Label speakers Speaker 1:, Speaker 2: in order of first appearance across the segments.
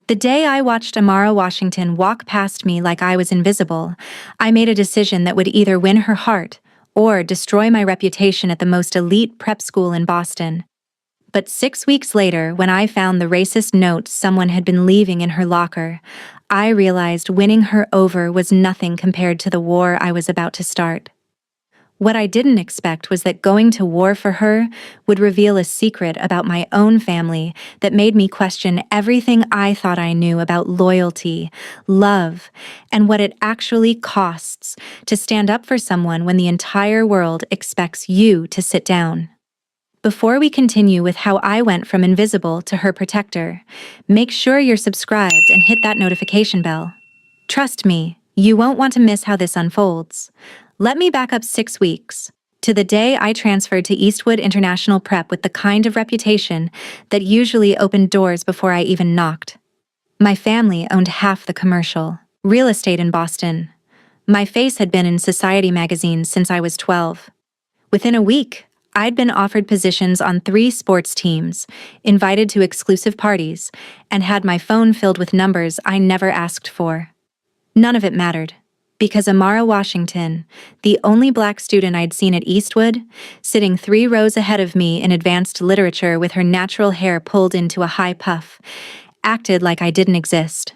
Speaker 1: The day I watched Amara Washington walk past me like I was invisible, I made a decision that would either win her heart or destroy my reputation at the most elite prep school in Boston. But 6 weeks later, when I found the racist note someone had been leaving in her locker, I realized winning her over was nothing compared to the war I was about to start. What I didn't expect was that going to war for her would reveal a secret about my own family that made me question everything I thought I knew about loyalty, love, and what it actually costs to stand up for someone when the entire world expects you to sit down. Before we continue with how I went from invisible to her protector, make sure you're subscribed and hit that notification bell. Trust me, you won't want to miss how this unfolds. Let me back up 6 weeks, to the day I transferred to Eastwood International Prep with the kind of reputation that usually opened doors before I even knocked. My family owned half the commercial real estate in Boston. My face had been in Society magazines since I was 12. Within a week, I'd been offered positions on 3 sports teams, invited to exclusive parties, and had my phone filled with numbers I never asked for. None of it mattered, because Amara Washington, the only black student I'd seen at Eastwood, sitting 3 rows ahead of me in advanced literature with her natural hair pulled into a high puff, acted like I didn't exist.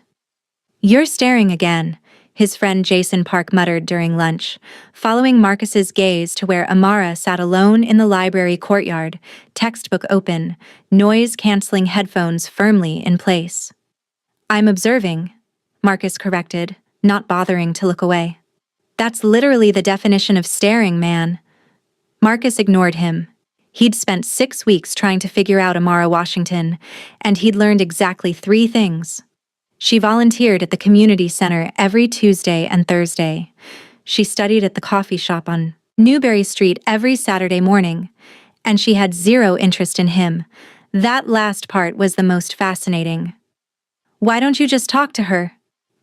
Speaker 1: "You're staring again," his friend Jason Park muttered during lunch, following Marcus's gaze to where Amara sat alone in the library courtyard, textbook open, noise-canceling headphones firmly in place. "I'm observing," Marcus corrected, not bothering to look away. "That's literally the definition of staring, man." Marcus ignored him. He'd spent 6 weeks trying to figure out Amara Washington, and he'd learned exactly 3 things. She volunteered at the community center every Tuesday and Thursday. She studied at the coffee shop on Newberry Street every Saturday morning, and she had 0 interest in him. That last part was the most fascinating. "Why don't you just talk to her?"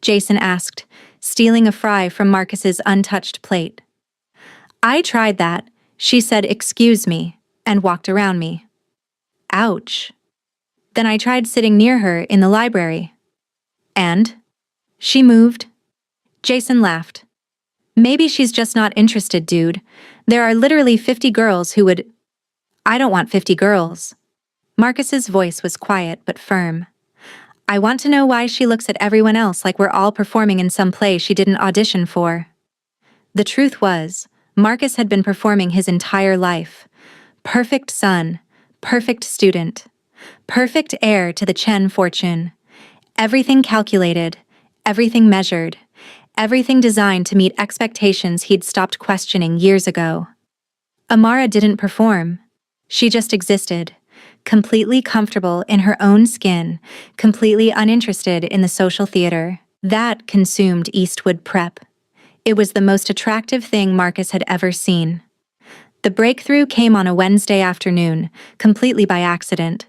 Speaker 1: Jason asked, stealing a fry from Marcus's untouched plate. "I tried that," she said, "excuse me," and walked around me. Ouch. Then I tried sitting near her in the library. And? She moved. Jason laughed. "Maybe she's just not interested, dude. There are literally 50 girls who would—" "I don't want 50 girls." Marcus's voice was quiet but firm. "I want to know why she looks at everyone else like we're all performing in some play she didn't audition for." The truth was, Marcus had been performing his entire life. Perfect son, perfect student, perfect heir to the Chen fortune. Everything calculated, everything measured, everything designed to meet expectations he'd stopped questioning years ago. Amara didn't perform. She just existed, completely comfortable in her own skin, completely uninterested in the social theater. That consumed Eastwood Prep. It was the most attractive thing Marcus had ever seen. The breakthrough came on a Wednesday afternoon, completely by accident.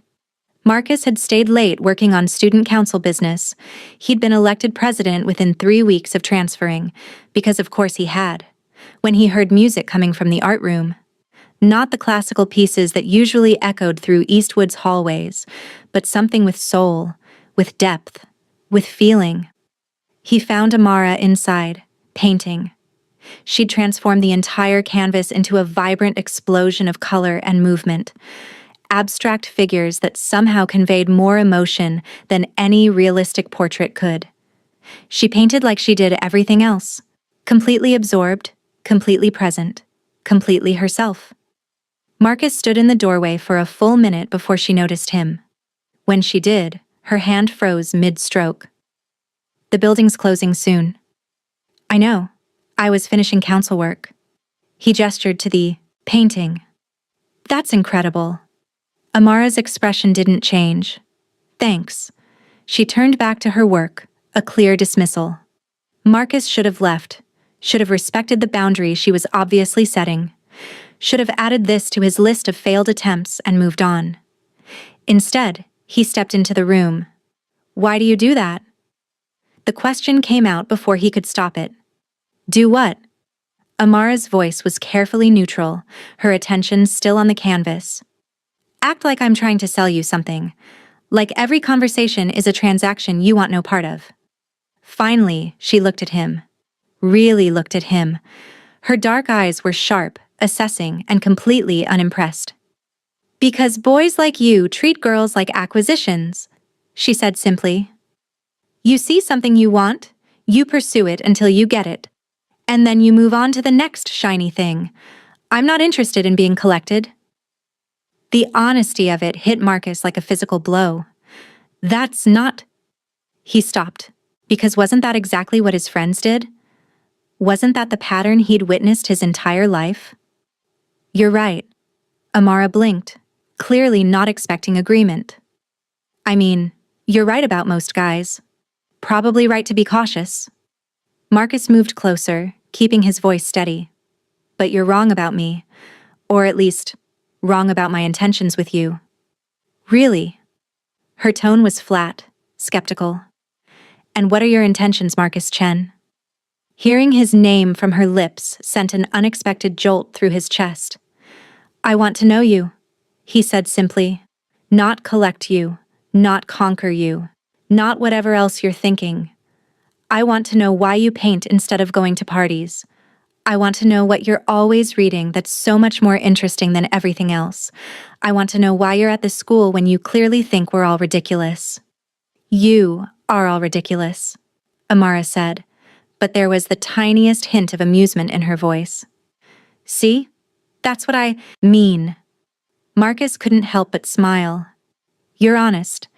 Speaker 1: Marcus had stayed late working on student council business. He'd been elected president within 3 weeks of transferring, because of course he had, when he heard music coming from the art room. Not the classical pieces that usually echoed through Eastwood's hallways, but something with soul, with depth, with feeling. He found Amara inside, painting. She'd transformed the entire canvas into a vibrant explosion of color and movement. Abstract figures that somehow conveyed more emotion than any realistic portrait could. She painted like she did everything else, completely absorbed, completely present, completely herself. Marcus stood in the doorway for a full minute before she noticed him. When she did, her hand froze mid-stroke. "The building's closing soon." "I know. I was finishing council work." He gestured to the painting. "That's incredible." Amara's expression didn't change. "Thanks." She turned back to her work, a clear dismissal. Marcus should have left, should have respected the boundary she was obviously setting, should have added this to his list of failed attempts and moved on. Instead, he stepped into the room. "Why do you do that?" The question came out before he could stop it. "Do what?" Amara's voice was carefully neutral, her attention still on the canvas. "Act like I'm trying to sell you something. Like every conversation is a transaction you want no part of. Finally, she looked at him. Really looked at him. Her dark eyes were sharp, assessing, and completely unimpressed. Because boys like you treat girls like acquisitions, she said simply. You see something you want, you pursue it until you get it. And then you move on to the next shiny thing. I'm not interested in being collected. The honesty of it hit Marcus like a physical blow. That's not... He stopped, because wasn't that exactly what his friends did? Wasn't that the pattern he'd witnessed his entire life? You're right. Amara blinked, clearly not expecting agreement. I mean, you're right about most guys. Probably right to be cautious. Marcus moved closer, keeping his voice steady. But you're wrong about me. Or at least, wrong about my intentions with you. Really? Her tone was flat, skeptical. And what are your intentions, Marcus Chen? Hearing his name from her lips sent an unexpected jolt through his chest. I want to know you, he said simply. Not collect you, not conquer you, not whatever else you're thinking. I want to know why you paint instead of going to parties. I want to know what you're always reading that's so much more interesting than everything else. I want to know why you're at this school when you clearly think we're all ridiculous. You are all ridiculous, Amara said, but there was the tiniest hint of amusement in her voice. See? That's what I mean. Marcus couldn't help but smile. You're honest.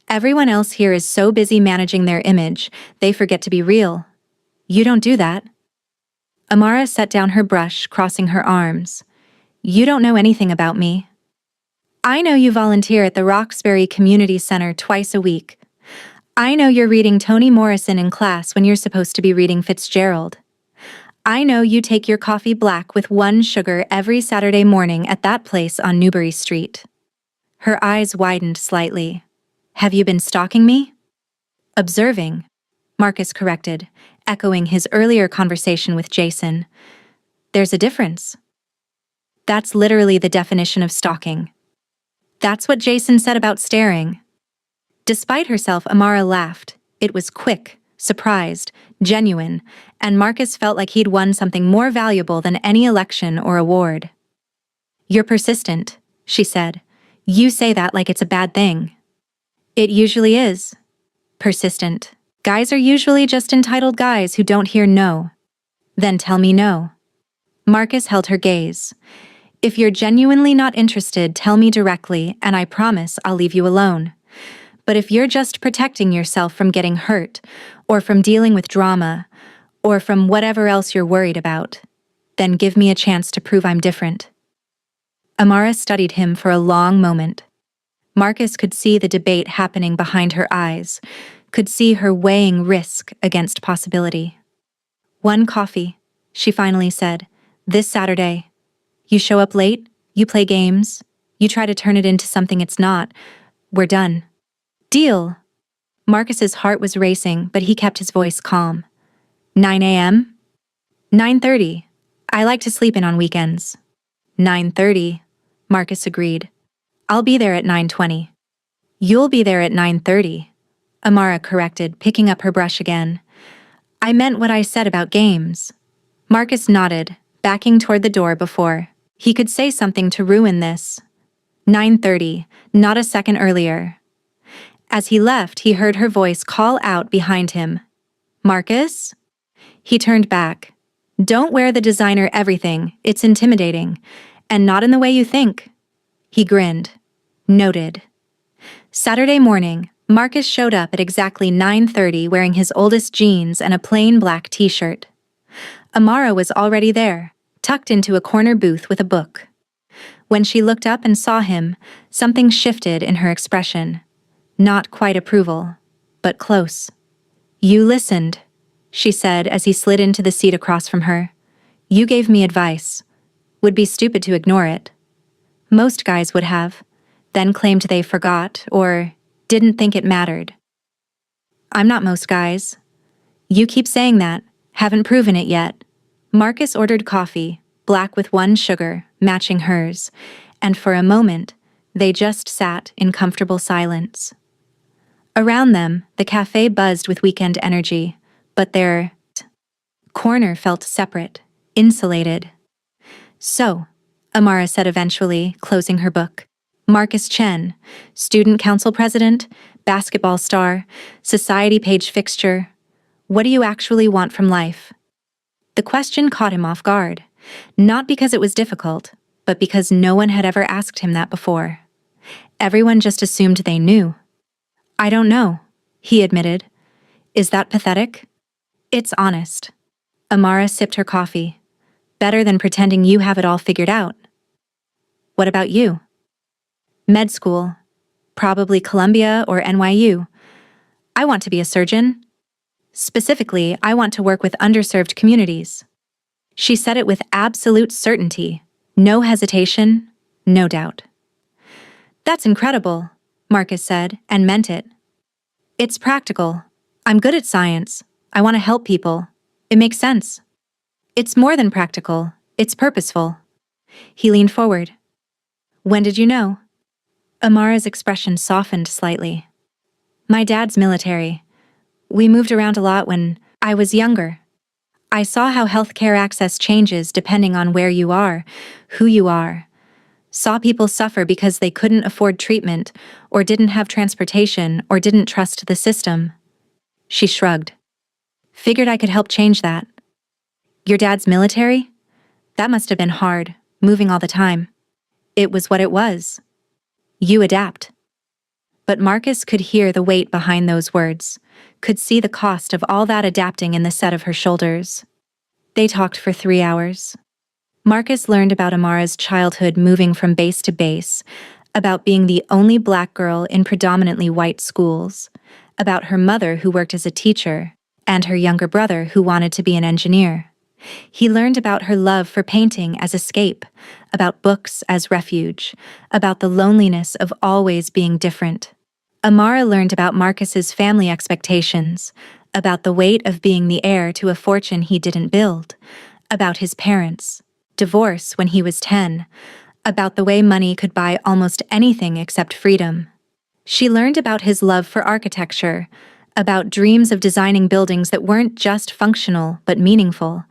Speaker 1: Everyone else here is so busy managing their image, they forget to be real. You don't do that. Amara set down her brush, crossing her arms. You don't know anything about me. I know you volunteer at the Roxbury Community Center twice a week. I know you're reading Toni Morrison in class when you're supposed to be reading Fitzgerald. I know you take your coffee black with 1 sugar every Saturday morning at that place on Newbury Street. Her eyes widened slightly. Have you been stalking me? Observing, Marcus corrected, echoing his earlier conversation with Jason. There's a difference. That's literally the definition of stalking. That's what Jason said about staring. Despite herself, Amara laughed. It was quick, surprised, genuine, and Marcus felt like he'd won something more valuable than any election or award. You're persistent, she said. You say that like it's a bad thing. It usually is. Persistent. Guys are usually just entitled guys who don't hear no. Then tell me no. Marcus held her gaze. If you're genuinely not interested, tell me directly, and I promise I'll leave you alone. But if you're just protecting yourself from getting hurt, or from dealing with drama, or from whatever else you're worried about, then give me a chance to prove I'm different. Amara studied him for a long moment. Marcus could see the debate happening behind her eyes, could see her weighing risk against possibility. 1 coffee, she finally said, this Saturday. You show up late, you play games, you try to turn it into something it's not. We're done. Deal. Marcus's heart was racing, but he kept his voice calm. 9 a.m.? 9:30. I like to sleep in on weekends. 9:30, Marcus agreed. I'll be there at 9:20. You'll be there at 9:30, Amara corrected, picking up her brush again. I meant what I said about games. Marcus nodded, backing toward the door before he could say something to ruin this. 9:30, not a second earlier. As he left, he heard her voice call out behind him. Marcus? He turned back. Don't wear the designer everything, it's intimidating. And not in the way you think. He grinned. Noted. Saturday morning, Marcus showed up at exactly 9:30 wearing his oldest jeans and a plain black t-shirt. Amara was already there, tucked into a corner booth with a book. When she looked up and saw him, something shifted in her expression. Not quite approval, but close. You listened, she said as he slid into the seat across from her. You gave me advice. Would be stupid to ignore it. Most guys would have, then claimed they forgot or didn't think it mattered. I'm not most guys. You keep saying that, haven't proven it yet. Marcus ordered coffee, black with 1 sugar, matching hers, and for a moment, they just sat in comfortable silence. Around them, the cafe buzzed with weekend energy, but their corner felt separate, insulated. So, Amara said eventually, closing her book. Marcus Chen, student council president, basketball star, society page fixture. What do you actually want from life? The question caught him off guard, not because it was difficult, but because no one had ever asked him that before. Everyone just assumed they knew. I don't know, he admitted. Is that pathetic? It's honest. Amara sipped her coffee. Better than pretending you have it all figured out. What about you? Med school. Probably Columbia or NYU. I want to be a surgeon. Specifically, I want to work with underserved communities. She said it with absolute certainty. No hesitation, no doubt. That's incredible, Marcus said, and meant it. It's practical. I'm good at science. I want to help people. It makes sense. It's more than practical. It's purposeful. He leaned forward. When did you know? Amara's expression softened slightly. My dad's military. We moved around a lot when I was younger. I saw how healthcare access changes depending on where you are, who you are. Saw people suffer because they couldn't afford treatment, or didn't have transportation, or didn't trust the system. She shrugged. Figured I could help change that. Your dad's military? That must have been hard, moving all the time. It was what it was. You adapt. But Marcus could hear the weight behind those words, could see the cost of all that adapting in the set of her shoulders. They talked for 3 hours. Marcus learned about Amara's childhood moving from base to base, about being the only black girl in predominantly white schools, about her mother who worked as a teacher, and her younger brother who wanted to be an engineer. He learned about her love for painting as escape, about books as refuge, about the loneliness of always being different. Amara learned about Marcus's family expectations, about the weight of being the heir to a fortune he didn't build, about his parents, divorce when he was 10, about the way money could buy almost anything except freedom. She learned about his love for architecture, about dreams of designing buildings that weren't just functional but meaningful,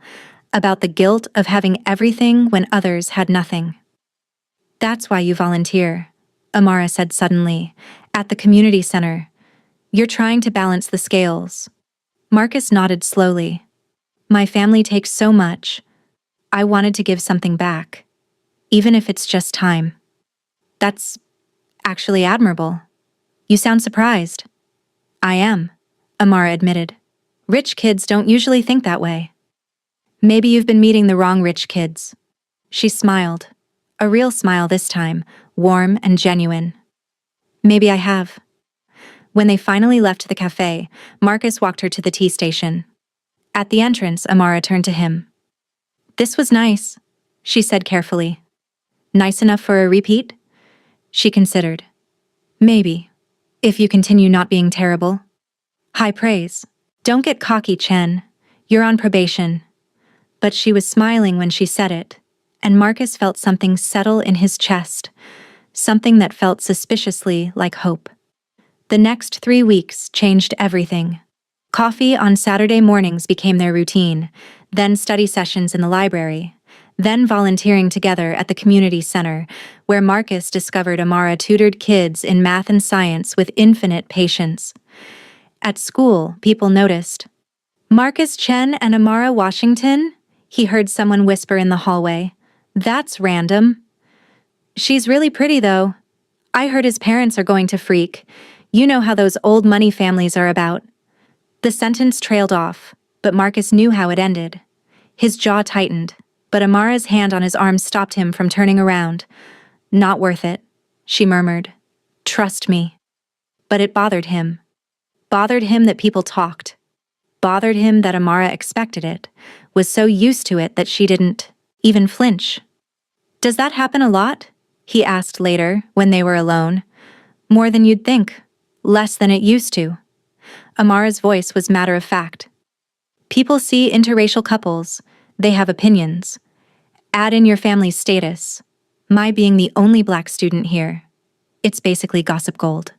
Speaker 1: about the guilt of having everything when others had nothing. That's why you volunteer, Amara said suddenly, at the community center. You're trying to balance the scales. Marcus nodded slowly. My family takes so much. I wanted to give something back, even if it's just time. That's actually admirable. You sound surprised. I am, Amara admitted. Rich kids don't usually think that way. Maybe you've been meeting the wrong rich kids. She smiled, a real smile this time, warm and genuine. Maybe I have. When they finally left the cafe, Marcus walked her to the tea station. At the entrance, Amara turned to him. This was nice, she said carefully. Nice enough for a repeat? She considered. Maybe, if you continue not being terrible. High praise. Don't get cocky, Chen. You're on probation. But she was smiling when she said it, and Marcus felt something settle in his chest, something that felt suspiciously like hope. The next 3 weeks changed everything. Coffee on Saturday mornings became their routine, then study sessions in the library, then volunteering together at the community center, where Marcus discovered Amara tutored kids in math and science with infinite patience. At school, people noticed. Marcus Chen and Amara Washington? He heard someone whisper in the hallway. That's random. She's really pretty, though. I heard his parents are going to freak. You know how those old money families are about. The sentence trailed off, but Marcus knew how it ended. His jaw tightened, but Amara's hand on his arm stopped him from turning around. Not worth it, she murmured. Trust me. But it bothered him. Bothered him that people talked. Bothered him that Amara expected it, was so used to it that she didn't even flinch. Does that happen a lot? He asked later, when they were alone. More than you'd think. Less than it used to. Amara's voice was matter of fact. People see interracial couples. They have opinions. Add in your family's status. My being the only black student here. It's basically gossip gold.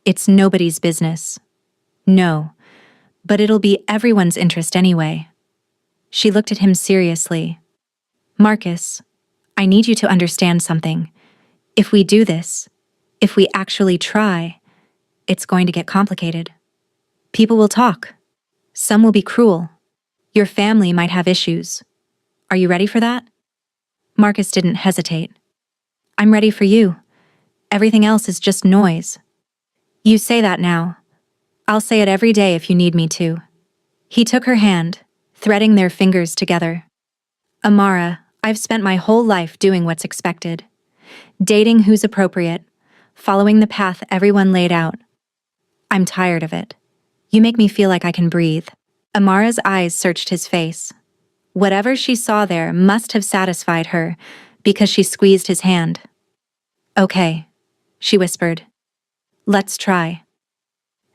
Speaker 1: It's nobody's business. No, but it'll be everyone's interest anyway. She looked at him seriously. Marcus, I need you to understand something. If we do this, if we actually try, it's going to get complicated. People will talk. Some will be cruel. Your family might have issues. Are you ready for that? Marcus didn't hesitate. I'm ready for you. Everything else is just noise. You say that now. I'll say it every day if you need me to. He took her hand, threading their fingers together. Amara, I've spent my whole life doing what's expected. Dating who's appropriate, following the path everyone laid out. I'm tired of it. You make me feel like I can breathe. Amara's eyes searched his face. Whatever she saw there must have satisfied her, because she squeezed his hand. Okay, she whispered. Let's try.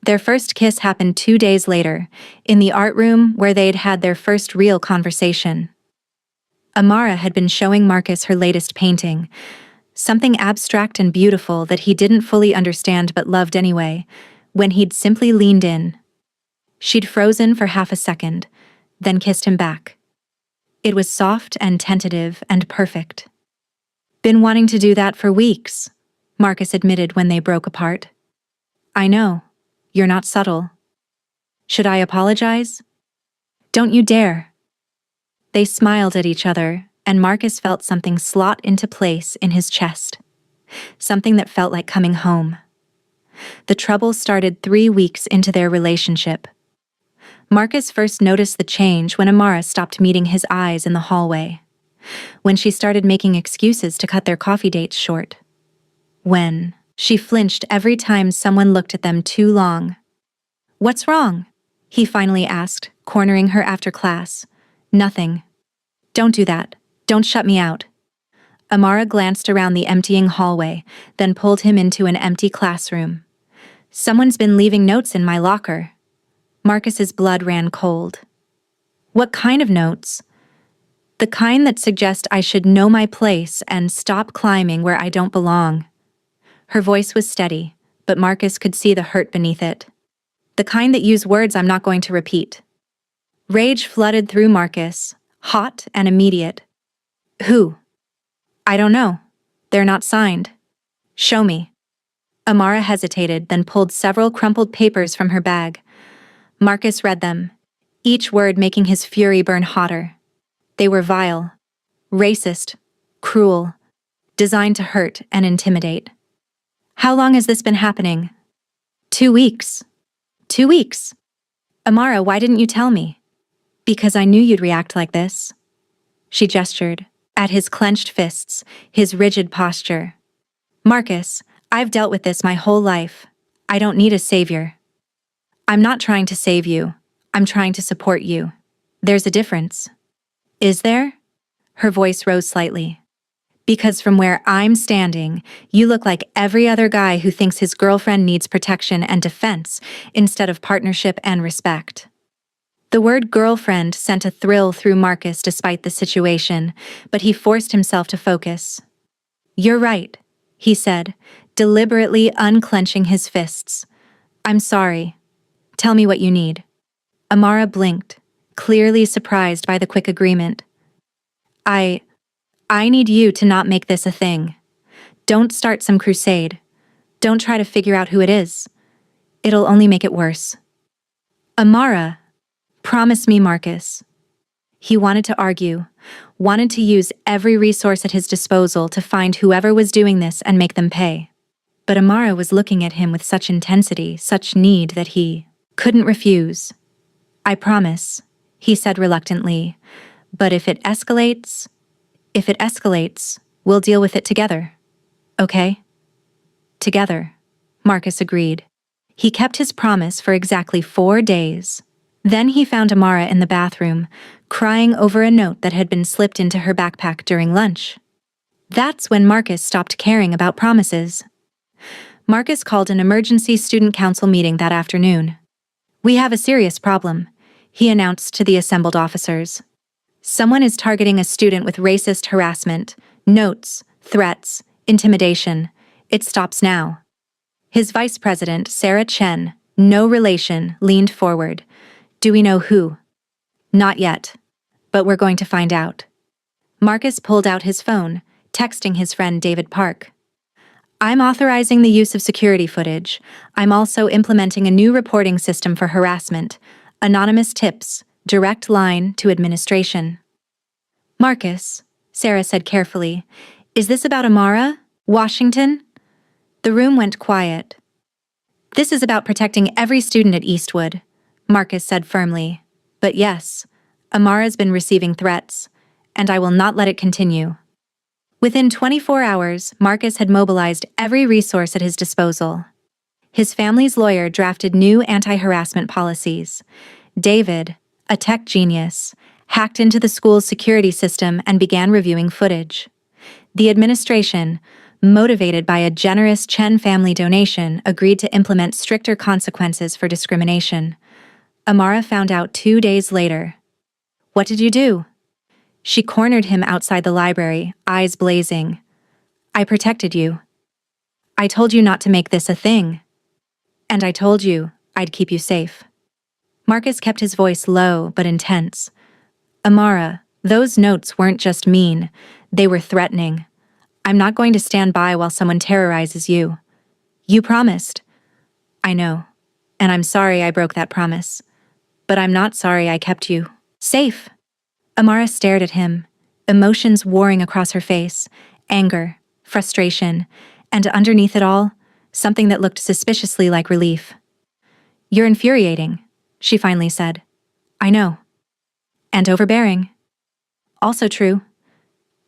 Speaker 1: Their first kiss happened 2 days later, in the art room where they'd had their first real conversation. Amara had been showing Marcus her latest painting, something abstract and beautiful that he didn't fully understand but loved anyway, when he'd simply leaned in. She'd frozen for half a second, then kissed him back. It was soft and tentative and perfect. Been wanting to do that for weeks, Marcus admitted when they broke apart. I know. You're not subtle. Should I apologize? Don't you dare. They smiled at each other, and Marcus felt something slot into place in his chest. Something that felt like coming home. The trouble started 3 weeks into their relationship. Marcus first noticed the change when Amara stopped meeting his eyes in the hallway. When she started making excuses to cut their coffee dates short. When she flinched every time someone looked at them too long. What's wrong? He finally asked, cornering her after class. Nothing. Don't do that. Don't shut me out. Amara glanced around the emptying hallway, then pulled him into an empty classroom. Someone's been leaving notes in my locker. Marcus's blood ran cold. What kind of notes? The kind that suggest I should know my place and stop climbing where I don't belong. Her voice was steady, but Marcus could see the hurt beneath it. The kind that use words I'm not going to repeat. Rage flooded through Marcus, hot and immediate. Who? I don't know. They're not signed. Show me. Amara hesitated, then pulled several crumpled papers from her bag. Marcus read them, each word making his fury burn hotter. They were vile, racist, cruel, designed to hurt and intimidate. How long has this been happening? 2 weeks. 2 weeks. Amara, why didn't you tell me? Because I knew you'd react like this. She gestured, at his clenched fists, his rigid posture. Marcus, I've dealt with this my whole life. I don't need a savior. I'm not trying to save you. I'm trying to support you. There's a difference. Is there? Her voice rose slightly. Because from where I'm standing, you look like every other guy who thinks his girlfriend needs protection and defense instead of partnership and respect. The word girlfriend sent a thrill through Marcus despite the situation, but he forced himself to focus. You're right, he said, deliberately unclenching his fists. I'm sorry. Tell me what you need. Amara blinked, clearly surprised by the quick agreement. I need you to not make this a thing. Don't start some crusade. Don't try to figure out who it is. It'll only make it worse. Amara, promise me, Marcus. He wanted to argue, wanted to use every resource at his disposal to find whoever was doing this and make them pay. But Amara was looking at him with such intensity, such need that he couldn't refuse. I promise, he said reluctantly, but if it escalates, we'll deal with it together. Okay? Together, Marcus agreed. He kept his promise for exactly 4 days. Then he found Amara in the bathroom, crying over a note that had been slipped into her backpack during lunch. That's when Marcus stopped caring about promises. Marcus called an emergency student council meeting that afternoon. We have a serious problem, he announced to the assembled officers. Someone is targeting a student with racist harassment, notes, threats, intimidation. It stops now. His vice president, Sarah Chen, no relation, leaned forward. Do we know who? Not yet. But we're going to find out. Marcus pulled out his phone, texting his friend David Park. I'm authorizing the use of security footage. I'm also implementing a new reporting system for harassment. Anonymous tips, direct line to administration. Marcus, Sarah said carefully, is this about Amara? Washington? The room went quiet. This is about protecting every student at Eastwood, Marcus said firmly. But yes, Amara's been receiving threats, and I will not let it continue. Within 24 hours, Marcus had mobilized every resource at his disposal. His family's lawyer drafted new anti-harassment policies. David, a tech genius, hacked into the school's security system and began reviewing footage. The administration, motivated by a generous Chen family donation, agreed to implement stricter consequences for discrimination. Amara found out 2 days later. What did you do? She cornered him outside the library, eyes blazing. I protected you. I told you not to make this a thing. And I told you I'd keep you safe. Marcus kept his voice low but intense. Amara, those notes weren't just mean, they were threatening. I'm not going to stand by while someone terrorizes you. You promised. I know, and I'm sorry I broke that promise. But I'm not sorry I kept you safe. Amara stared at him, emotions warring across her face, anger, frustration, and underneath it all, something that looked suspiciously like relief. You're infuriating, she finally said. I know. And overbearing. Also true.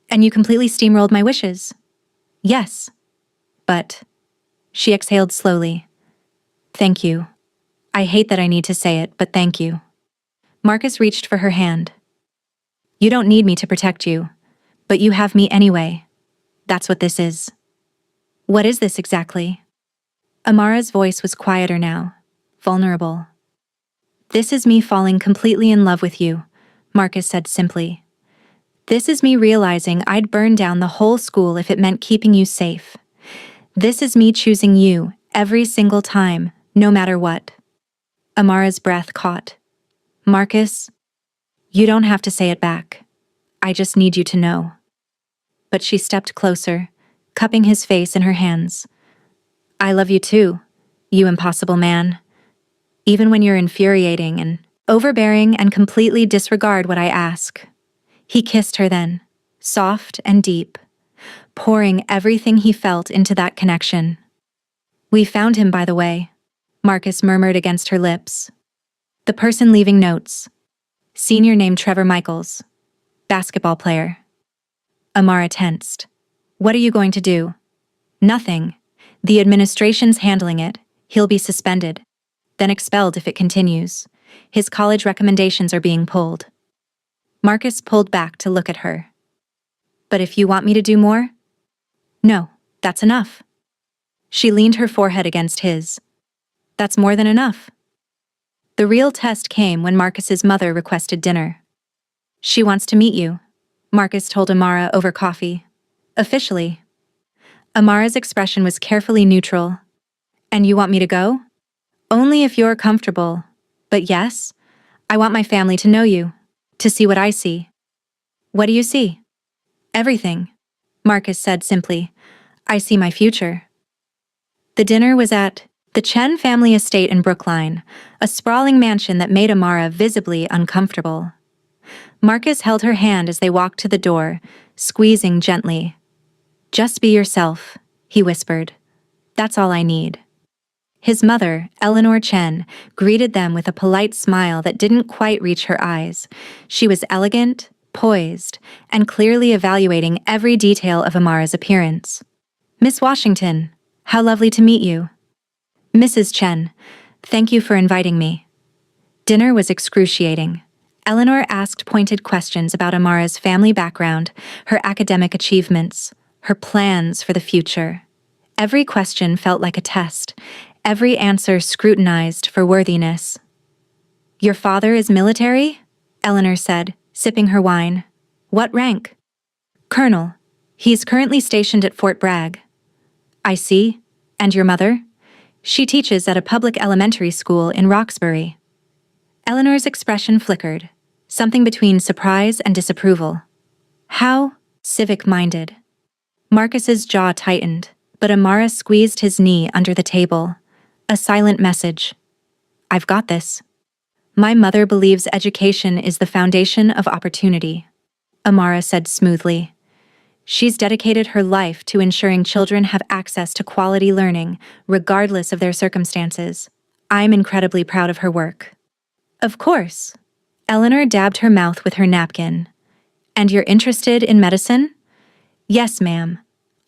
Speaker 1: And you completely steamrolled my wishes. Yes. But... She exhaled slowly. Thank you. I hate that I need to say it, but thank you. Marcus reached for her hand. You don't need me to protect you, but you have me anyway. That's what this is. What is this exactly? Amara's voice was quieter now, vulnerable. This is me falling completely in love with you, Marcus said simply. This is me realizing I'd burn down the whole school if it meant keeping you safe. This is me choosing you every single time, no matter what. Amara's breath caught. Marcus, you don't have to say it back. I just need you to know. But she stepped closer, cupping his face in her hands. I love you too, you impossible man. Even when you're infuriating and overbearing and completely disregard what I ask. He kissed her then, soft and deep, pouring everything he felt into that connection. We found him, by the way, Marcus murmured against her lips. The person leaving notes. Senior named Trevor Michaels. Basketball player. Amara tensed. What are you going to do? Nothing. The administration's handling it. He'll be suspended. Then expelled if it continues. His college recommendations are being pulled. Marcus pulled back to look at her. But if you want me to do more? No, that's enough. She leaned her forehead against his. That's more than enough. The real test came when Marcus's mother requested dinner. She wants to meet you, Marcus told Amara over coffee. Officially. Amara's expression was carefully neutral. And you want me to go? Only if you're comfortable. But yes, I want my family to know you, to see what I see. What do you see? Everything, Marcus said simply. I see my future. The dinner was at the Chen family estate in Brookline, a sprawling mansion that made Amara visibly uncomfortable. Marcus held her hand as they walked to the door, squeezing gently. Just be yourself, he whispered. That's all I need. His mother, Eleanor Chen, greeted them with a polite smile that didn't quite reach her eyes. She was elegant, poised, and clearly evaluating every detail of Amara's appearance. Miss Washington, how lovely to meet you. Mrs. Chen, thank you for inviting me. Dinner was excruciating. Eleanor asked pointed questions about Amara's family background, her academic achievements, her plans for the future. Every question felt like a test, every answer scrutinized for worthiness. Your father is military? Eleanor said, sipping her wine. What rank? Colonel. He is currently stationed at Fort Bragg. I see. And your mother? She teaches at a public elementary school in Roxbury. Eleanor's expression flickered, something between surprise and disapproval. How civic-minded. Marcus's jaw tightened, but Amara squeezed his knee under the table. A silent message. I've got this. My mother believes education is the foundation of opportunity, Amara said smoothly. She's dedicated her life to ensuring children have access to quality learning, regardless of their circumstances. I'm incredibly proud of her work. Of course. Eleanor dabbed her mouth with her napkin. And you're interested in medicine? Yes, ma'am.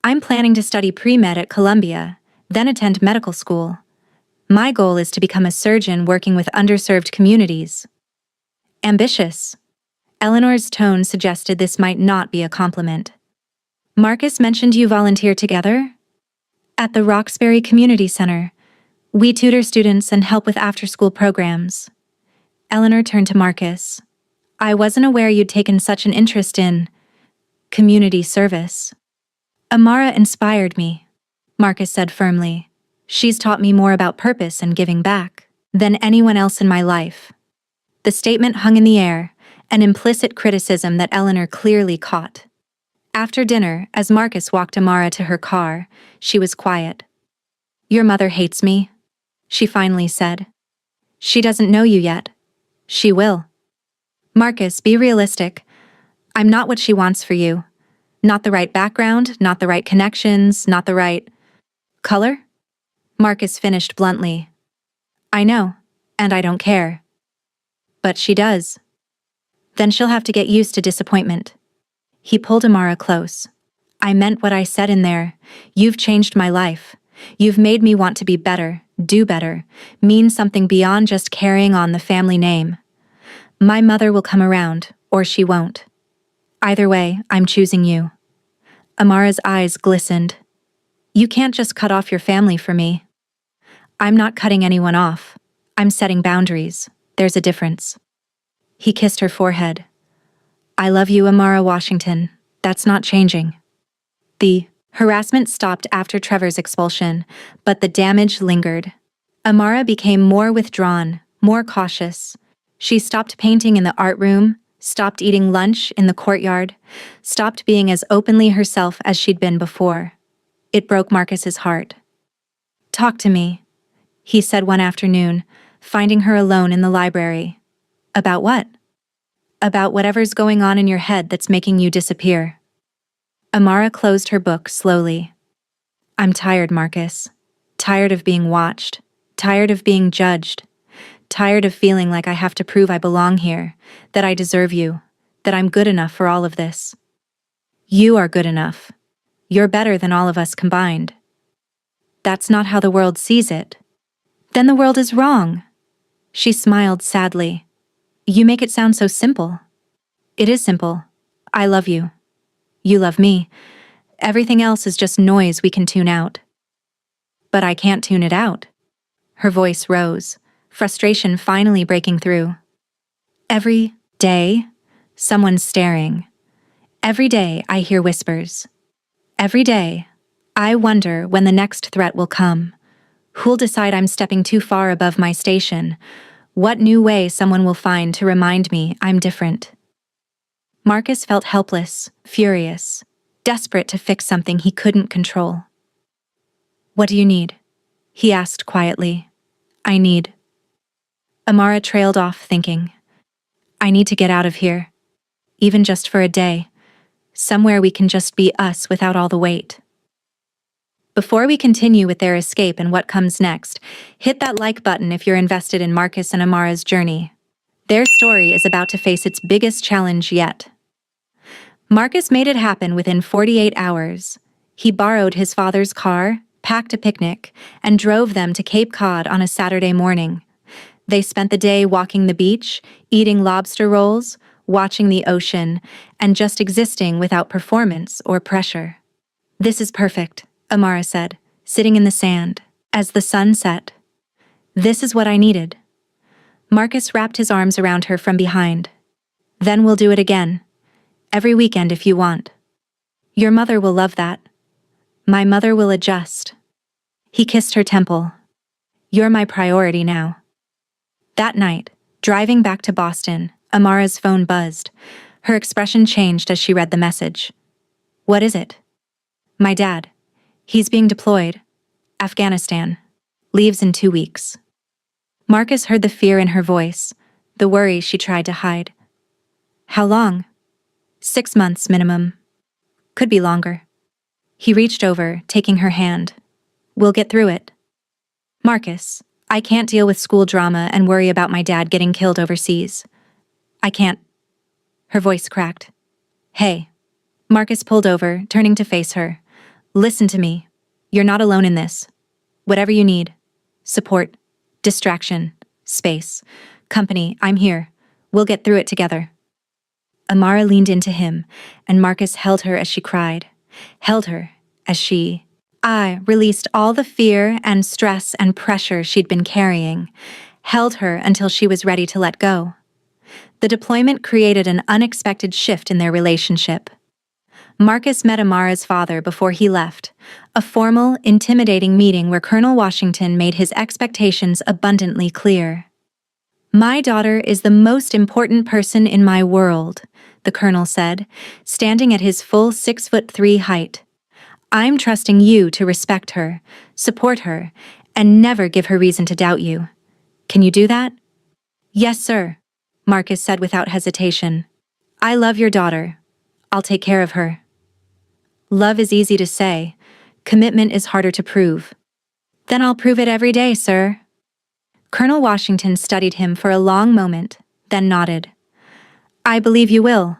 Speaker 1: I'm planning to study pre-med at Columbia, then attend medical school. My goal is to become a surgeon working with underserved communities. Ambitious. Eleanor's tone suggested this might not be a compliment. Marcus mentioned you volunteer together? At the Roxbury Community Center. We tutor students and help with after-school programs. Eleanor turned to Marcus. I wasn't aware you'd taken such an interest in community service. Amara inspired me, Marcus said firmly. She's taught me more about purpose and giving back than anyone else in my life. The statement hung in the air, an implicit criticism that Eleanor clearly caught. After dinner, as Marcus walked Amara to her car, she was quiet. Your mother hates me, she finally said. She doesn't know you yet. She will. Marcus, be realistic. I'm not what she wants for you. Not the right background, not the right connections, not the right color? Marcus finished bluntly. I know, and I don't care. But she does. Then she'll have to get used to disappointment. He pulled Amara close. I meant what I said in there. You've changed my life. You've made me want to be better, do better, mean something beyond just carrying on the family name. My mother will come around, or she won't. Either way, I'm choosing you. Amara's eyes glistened. You can't just cut off your family for me. I'm not cutting anyone off. I'm setting boundaries. There's a difference. He kissed her forehead. I love you, Amara Washington. That's not changing. The harassment stopped after Trevor's expulsion, but the damage lingered. Amara became more withdrawn, more cautious. She stopped painting in the art room, stopped eating lunch in the courtyard, stopped being as openly herself as she'd been before. It broke Marcus's heart. Talk to me, he said one afternoon, finding her alone in the library. About what? About whatever's going on in your head that's making you disappear. Amara closed her book slowly. I'm tired, Marcus. Tired of being watched. Tired of being judged. Tired of feeling like I have to prove I belong here, that I deserve you, that I'm good enough for all of this. You are good enough. You're better than all of us combined. That's not how the world sees it. Then the world is wrong. She smiled sadly. You make it sound so simple. It is simple. I love you. You love me. Everything else is just noise we can tune out. But I can't tune it out. Her voice rose, frustration finally breaking through. Every day, someone's staring. Every day I hear whispers. Every day, I wonder when the next threat will come. Who'll decide I'm stepping too far above my station? What new way someone will find to remind me I'm different? Marcus felt helpless, furious, desperate to fix something he couldn't control. What do you need? He asked quietly. I need. Amara trailed off thinking. I need to get out of here. Even just for a day. Somewhere we can just be us without all the weight. Before we continue with their escape and what comes next, hit that like button if you're invested in Marcus and Amara's journey. Their story is about to face its biggest challenge yet. Marcus made it happen within 48 hours. He borrowed his father's car, packed a picnic, and drove them to Cape Cod on a Saturday morning. They spent the day walking the beach, eating lobster rolls, watching the ocean, and just existing without performance or pressure. This is perfect, Amara said, sitting in the sand, as the sun set. This is what I needed. Marcus wrapped his arms around her from behind. Then we'll do it again. Every weekend if you want. Your mother will love that. My mother will adjust. He kissed her temple. You're my priority now. That night, driving back to Boston, Amara's phone buzzed. Her expression changed as she read the message. What is it? My dad. He's being deployed. Afghanistan. Leaves in 2 weeks. Marcus heard the fear in her voice, the worry she tried to hide. How long? 6 months minimum. Could be longer. He reached over, taking her hand. We'll get through it. Marcus, I can't deal with school drama and worry about my dad getting killed overseas. I can't. Her voice cracked. Hey. Marcus pulled over, turning to face her. Listen to me. You're not alone in this. Whatever you need. Support. Distraction. Space. Company, I'm here. We'll get through it together. Amara leaned into him, and Marcus held her as she cried. Held her as I released all the fear and stress and pressure she'd been carrying. Held her until she was ready to let go. The deployment created an unexpected shift in their relationship. Marcus met Amara's father before he left, a formal, intimidating meeting where Colonel Washington made his expectations abundantly clear. My daughter is the most important person in my world, the colonel said, standing at his full 6'3" height. I'm trusting you to respect her, support her, and never give her reason to doubt you. Can you do that? Yes, sir, Marcus said without hesitation. I love your daughter. I'll take care of her. Love is easy to say. Commitment is harder to prove. Then I'll prove it every day, sir. Colonel Washington studied him for a long moment, then nodded. I believe you will.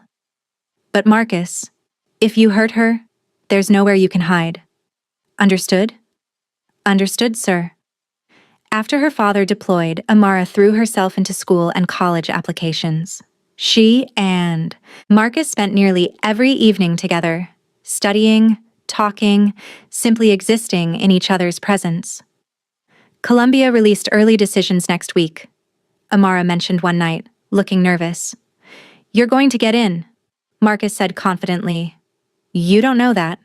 Speaker 1: But Marcus, if you hurt her, there's nowhere you can hide. Understood? Understood, sir. After her father deployed, Amara threw herself into school and college applications. She and Marcus spent nearly every evening together, studying, talking, simply existing in each other's presence. Columbia released early decisions next week, Amara mentioned one night, looking nervous. You're going to get in, Marcus said confidently. You don't know that.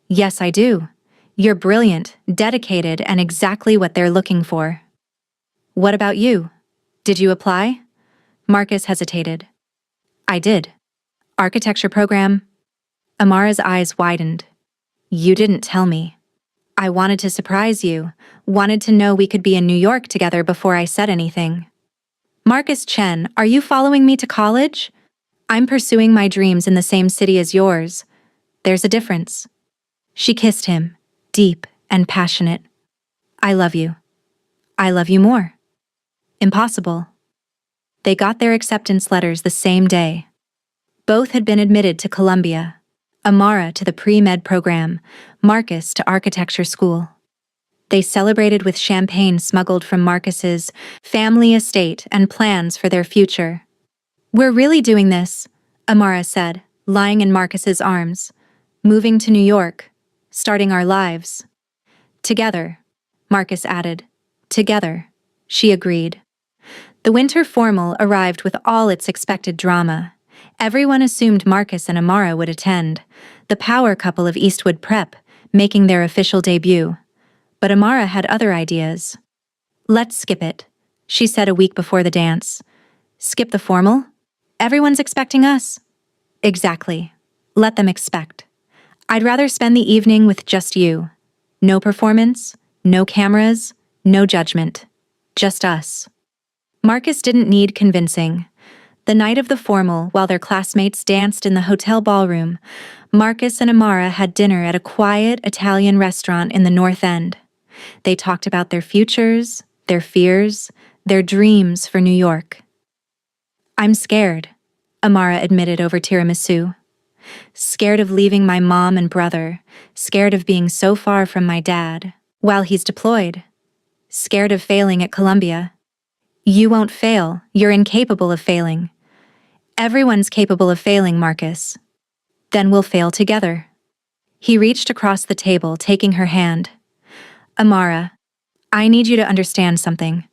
Speaker 1: Yes, I do. You're brilliant, dedicated, and exactly what they're looking for. What about you? Did you apply? Marcus hesitated. I did. Architecture program. Amara's eyes widened. You didn't tell me. I wanted to surprise you, wanted to know we could be in New York together before I said anything. Marcus Chen, are you following me to college? I'm pursuing my dreams in the same city as yours. There's a difference. She kissed him, deep and passionate. I love you. I love you more. Impossible. They got their acceptance letters the same day. Both had been admitted to Columbia. Amara to the pre-med program, Marcus to architecture school. They celebrated with champagne smuggled from Marcus's family estate and plans for their future. We're really doing this, Amara said, lying in Marcus's arms. Moving to New York, starting our lives. Together, Marcus added. Together, she agreed. The winter formal arrived with all its expected drama. Everyone assumed Marcus and Amara would attend, the power couple of Eastwood Prep, making their official debut. But Amara had other ideas. Let's skip it, she said a week before the dance. Skip the formal? Everyone's expecting us. Exactly. Let them expect. I'd rather spend the evening with just you. No performance, no cameras, no judgment. Just us. Marcus didn't need convincing. The night of the formal, while their classmates danced in the hotel ballroom, Marcus and Amara had dinner at a quiet Italian restaurant in the North End. They talked about their futures, their fears, their dreams for New York. I'm scared, Amara admitted over tiramisu. Scared of leaving my mom and brother, scared of being so far from my dad, while he's deployed. Scared of failing at Columbia. You won't fail, you're incapable of failing. Everyone's capable of failing, Marcus. Then we'll fail together. He reached across the table, taking her hand. Amara, I need you to understand something.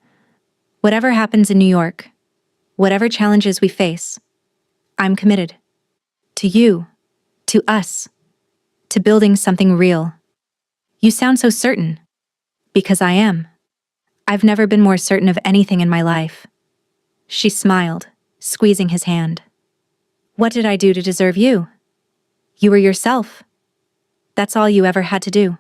Speaker 1: Whatever happens in New York, whatever challenges we face, I'm committed. To you, to us, to building something real. You sound so certain. Because I am. I've never been more certain of anything in my life. She smiled, squeezing his hand. What did I do to deserve you? You were yourself. That's all you ever had to do.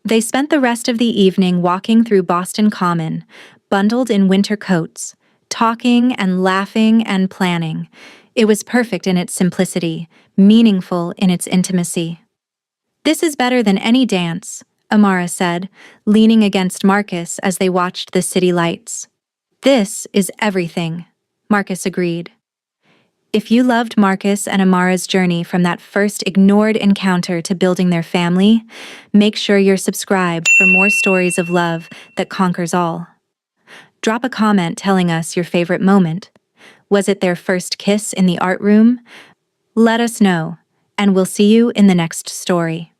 Speaker 1: They spent the rest of the evening walking through Boston Common, bundled in winter coats, talking and laughing and planning. It was perfect in its simplicity, meaningful in its intimacy. This is better than any dance, Amara said, leaning against Marcus as they watched the city lights. This is everything, Marcus agreed. If you loved Marcus and Amara's journey from that first ignored encounter to building their family, make sure you're subscribed for more stories of love that conquers all. Drop a comment telling us your favorite moment. Was it their first kiss in the art room? Let us know, and we'll see you in the next story.